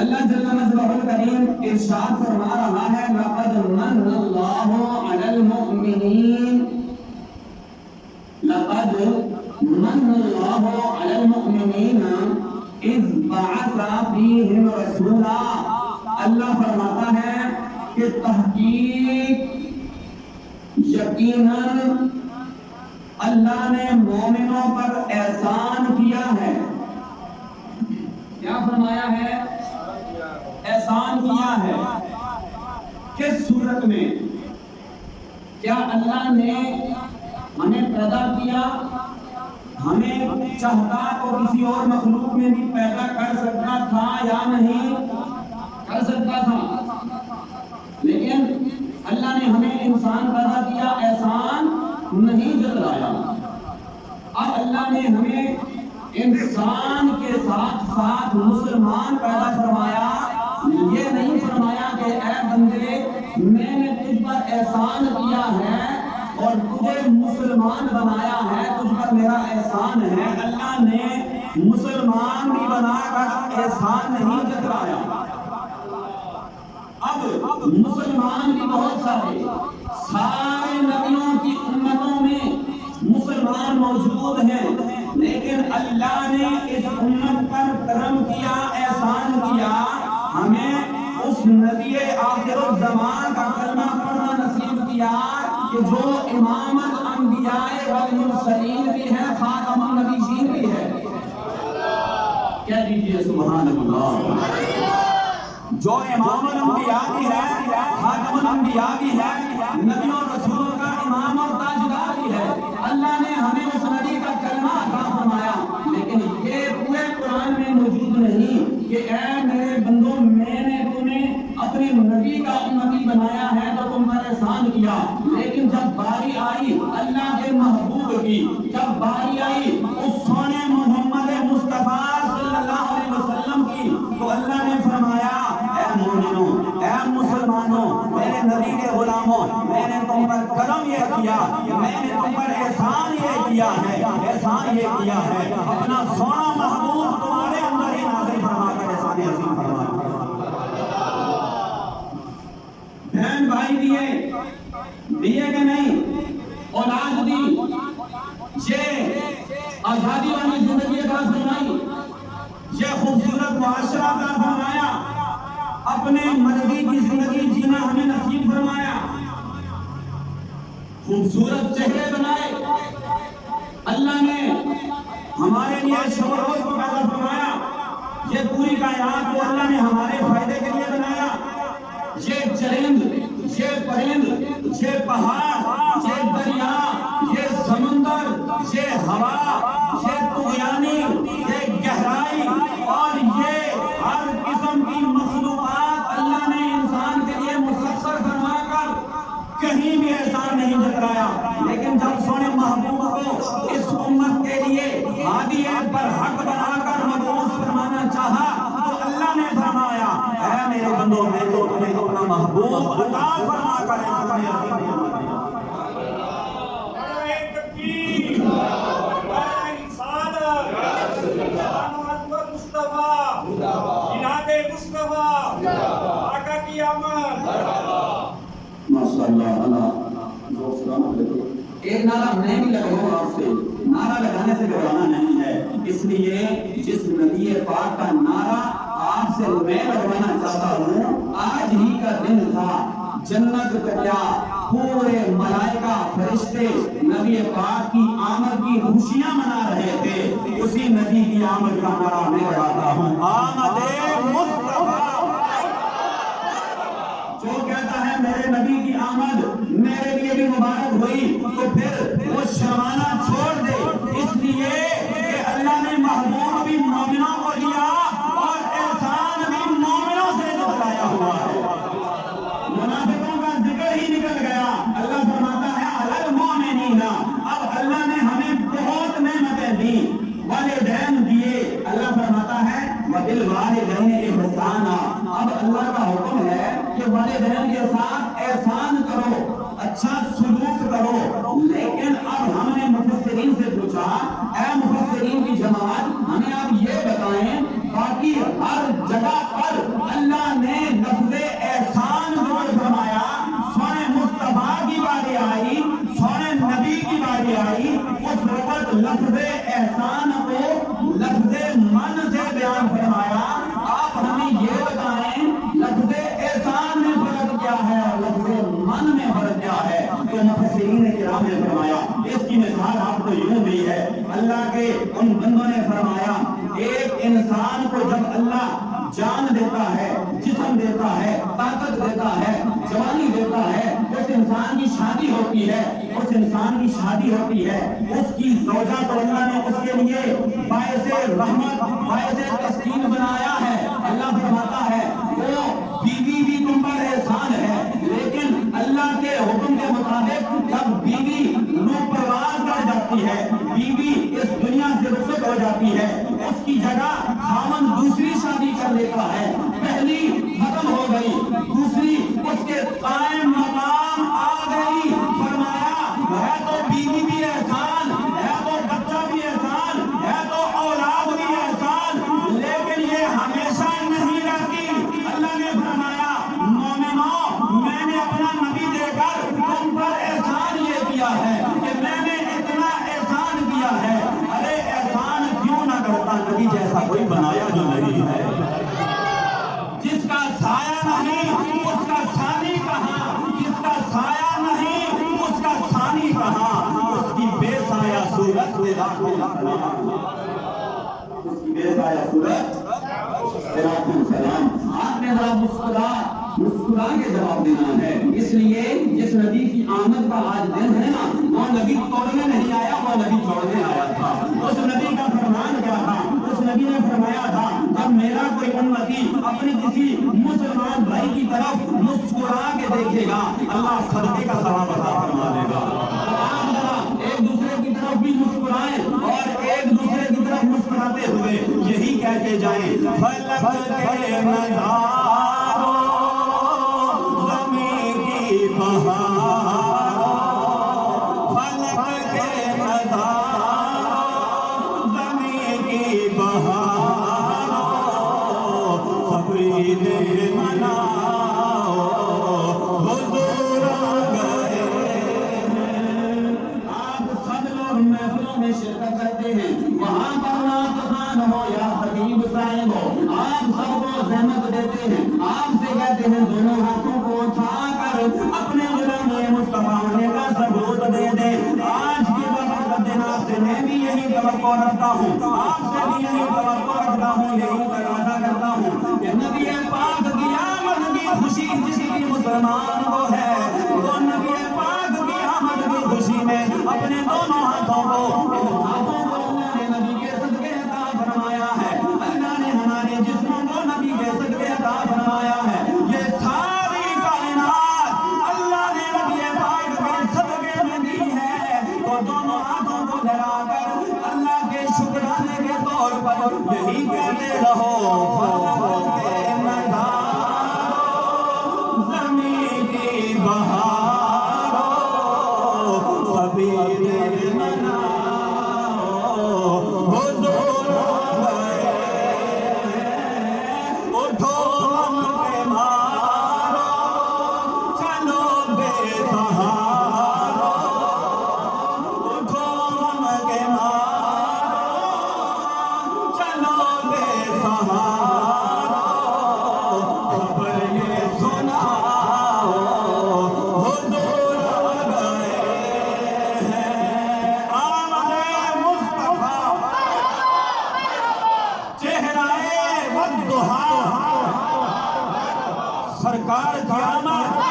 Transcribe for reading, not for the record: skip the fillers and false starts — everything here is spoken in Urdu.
اللہ جل مجدہ الکریم ارشاد فرما رہا ہے لقد من اللہ علی المؤمنین لقد من اللہ علی المؤمنین اذ بعث فیہم رسولا. اللہ فرماتا ہے کہ تحقیق یقیناً اللہ نے مومنوں پر احسان کیا ہے. کیا فرمایا ہے؟ احسان کیا ہے. کس صورت میں؟ کیا اللہ نے ہمیں پیدا کیا؟ ہمیں چاہتا تو کسی اور مخلوق میں بھی پیدا کر سکتا تھا یا نہیں کر سکتا تھا، لیکن اللہ نے ہمیں انسان پیدا کیا، احسان نہیں جتلایا. اب اللہ نے ہمیں انسان کے ساتھ ساتھ مسلمان پیدا فرمایا. یہ نہیں فرمایا کہ اے بندے میں نے تجھ پر احسان کیا ہے اور تجھے مسلمان بنایا ہے، تجھ پر میرا احسان ہے. اللہ نے مسلمان بھی بنا کر احسان نہیں جتلایا. اب مسلمان بھی بہت سارے نبیوں کی امتوں میں مسلمان موجود ہیں، لیکن اللہ نے اس امت پر کرم کیا، احسان کیا. ہمیں اس نبی آخر الزمان کا کلمہ پڑھنا نصیب کیا کہ جو امامت انبیاء والمرسلین بھی ہے، خاتم النبیین بھی ہے. کہہ دیجئے سبحان اللہ. جو امام الانبیاء بھی ہے، خاتم الانبیاء بھی ہے، نبیوں اور رسولوں کا امام اور تاجدار بھی ہے. اللہ نے ہمیں اس نبی کا کلمہ عطا فرمایا، لیکن یہ پورے قرآن میں موجود نہیں کہ اے میرے بندوں میں نے تمہیں اپنے نبی کا امتی بنایا ہے تو تم پر احسان کیا. لیکن جب باری آئی اللہ کے محبوب کی، جب باری آئی اس سونے محمد مصطفیٰ صلی اللہ علیہ وسلم کی، تو اللہ نے فرمایا اے مومنوں، اے مسلمانوں، میرے نبی کے غلاموں، میں نے تم پر کرم یہ کیا، میں نے تم پر احسان یہ کیا ہے، احسان یہ کیا ہے. اپنا سونا محبوب تمہارے اندر ہی نازل فرما کر احسان عظیم فرمایا. بہن بھائی دیے کہ نہیں؟ اولاد دی، یہ آزادی والی زندگی عطا فرمائی، یہ خوبصورت معاشرہ عطا فرمایا، اپنے مرضی کی زندگی جینا ہمیں نصیب فرمایا، خوبصورت چہرے بنائے. اللہ نے ہمارے لیے شب و روز کو پیدا فرمایا. یہ پوری کائنات کو اللہ نے ہمارے فائدے کے لیے بنایا. یہ چرند، یہ پرند، یہ پہاڑ، یہ دریا، یہ سمندر، یہ ہوا، یہ طغیانی، یہ گہرائی اور یہ ہر قسم کی مخلوقات اللہ نے انسان کے لیے مسخر فرما کر کہیں بھی احسان نہیں جتلایا. لیکن جب سونے محبوب کو اس امت کے لیے ہادی پر حق بنا کر مبعوث فرمانا چاہا تو اللہ نے فرمایا اے میرے بندوں، میں تو تمہیں اپنا محبوب عطا فرما کر احسان عظیم فرمایا. ایک نعرہ میں بھی لگاؤں آپ سے، نعرہ لگانے سے گھبرانا نہیں ہے. اس لیے جس نبی پاک کا نعرہ آپ سے میں لگوانا چاہتا ہوں، آج ہی کا دن تھا، جنت کا کیا پورے ملائکہ فرشتے نبی پاک کی آمد کی خوشیاں منا رہے تھے. اسی نبی کی آمد کا نعرہ میں لگاتا ہوں، آمد مصطفیٰ. جو کہتا ہے میرے نبی کی آمد میرے لیے بھی مبارک ہوئی تو پھر وہ شرمانا چھوڑ دے، اس لیے کہ اللہ نے محبوب بھی مومنوں کو دیا اور احسان بھی مومنوں سے جتلایا ہوا ہے. منافقوں کا ذکر ہی نکل گیا. اللہ فرماتا ہے علی المؤمنین. اب اللہ نے ہمیں بہت نعمتیں دی، والدین دیے. اللہ فرماتا ہے وبالوالدین احسانا. اب اللہ کا حکم ہے کہ والدین کے ساتھ احسان کرو، اچھا سلوک کرو. لیکن اب ہم نے مفسرین سے پوچھا اے مفسرین کی جماعت، ہمیں آپ یہ بتائیں باقی ہر جگہ پر کی مثال آپ کو یوں دی ہے، اللہ کے ان بندوں نے فرمایا ایک انسان کو جب اللہ جان دیتا ہے، جسم دیتا ہے، طاقت دیتا ہے، جوانی دیتا ہے، اس انسان کی شادی ہوتی ہے، اس کی زوجہ تو اللہ نے اس کے لیے باعث رحمت، باعث تسکین بنایا ہے۔ اللہ فرماتا ہے وہ بیوی بھی تم پر احسان ہے، لیکن اللہ کے حکم کے مطابق جب بیوی روح پرواز کر جاتی ہے، بیوی اس دنیا سے رخصت ہو جاتی ہے، اس کی جگہ خاوند دوسری شادی کر لیتا ہے، پہلی ختم ہو گئی، دوسری اس کے قائم مقام آ گئی۔ فرمایا ہے تو بیوی بھی احسان ہے، تو بچہ بھی احسان ہے، تو اولاد بھی احسان، لیکن یہ ہمیشہ نہیں رہتی۔ اللہ نے فرمایا مومنوں، میں نے اپنا نبی دے کر تم پر احسان یہ کیا ہے کہ میں نے اتنا احسان کیا ہے۔ ارے احسان کیوں نہ کرتا، نبی جیسا کوئی بنایا جو نہیں ہے، جس کا سایہ نہیں اس کا ثانی کہاں، جس کا سایہ نہیں اس کا ثانی کہاں، اس کی بے سایہ صورت اس کی بے سایہ صورت سلام۔ آپ نے ذرا مسکرا کے جواب دینا ہے، اس لیے جس نبی کی آمد کا آج دن ہے نا، وہ نبی توڑنے نہیں آیا، وہ نبی چھوڑنے آیا تھا۔ اس نبی کا فرمان کیا تھا؟ اس نبی نے فرمایا تھا جب میرا کوئی امتی اپنی کسی مسلمان بھائی کی طرف مسکرا کے دیکھے گا، اللہ صدقے کا ثواب عطا فرما دے گا۔ آپ ذرا ایک دوسرے کی طرف بھی مسکرائیں اور ایک دوسرے کی طرف مسکراتے ہوئے یہی کہتے جائیں، فلک کے نظاروں زمین کی بہاروں، فلک کے نظاروں زمین کی بہاروں، سبری دے مناؤ حضور گئے۔ آپ سب لوگ محفلوں میں شرکت کرتے ہیں، وہاں پر نعت خوان ہو یا خطیب صاحب ہو، آپ سب کو زحمت دیتے ہیں، آپ سے کہتے ہیں دونوں ہاتھوں کو اٹھا کر اپنے غلام مصطفیٰ ہونے کا ثبوت دے دے۔ آج کی وقت سے میں بھی یہی توقع رکھتا ہوں، آپ سے بھی یہی توقع رکھتا ہوں، یہی تقاضا کرتا ہوں کہ نبی پاک کی آمد کی خوشی جس کی مسلمان کو ہے، وہ نبی پاک کی آمد کی خوشی میں اپنے دونوں ہاتھوں کو اللہ نے نبی کے صدقے عطا فرمایا ہے، اللہ نے ہمارے جسموں کو نبی کے صدقے عطا فرمایا ہے۔ یہ ساری کائنات اللہ نے نبی پاک کے صدقے میں دی ہے، تو دونوں ہاتھوں کو دھرا کر اللہ کے شکرانے کے طور پر یہی کہتے رہو، فلک کے نظاروں زمین کی بہاروں، سبیل مناؤ حضور گئے۔ اٹھو ہم کے مارو چلو بے سہارو، اٹھو ہم کے مارو چلو بے سہارو، خبر یہ سناؤ حضور گئے ہیں۔ آمد مصطفیٰ چہرہ والضحیٰ، سرکار کی آمد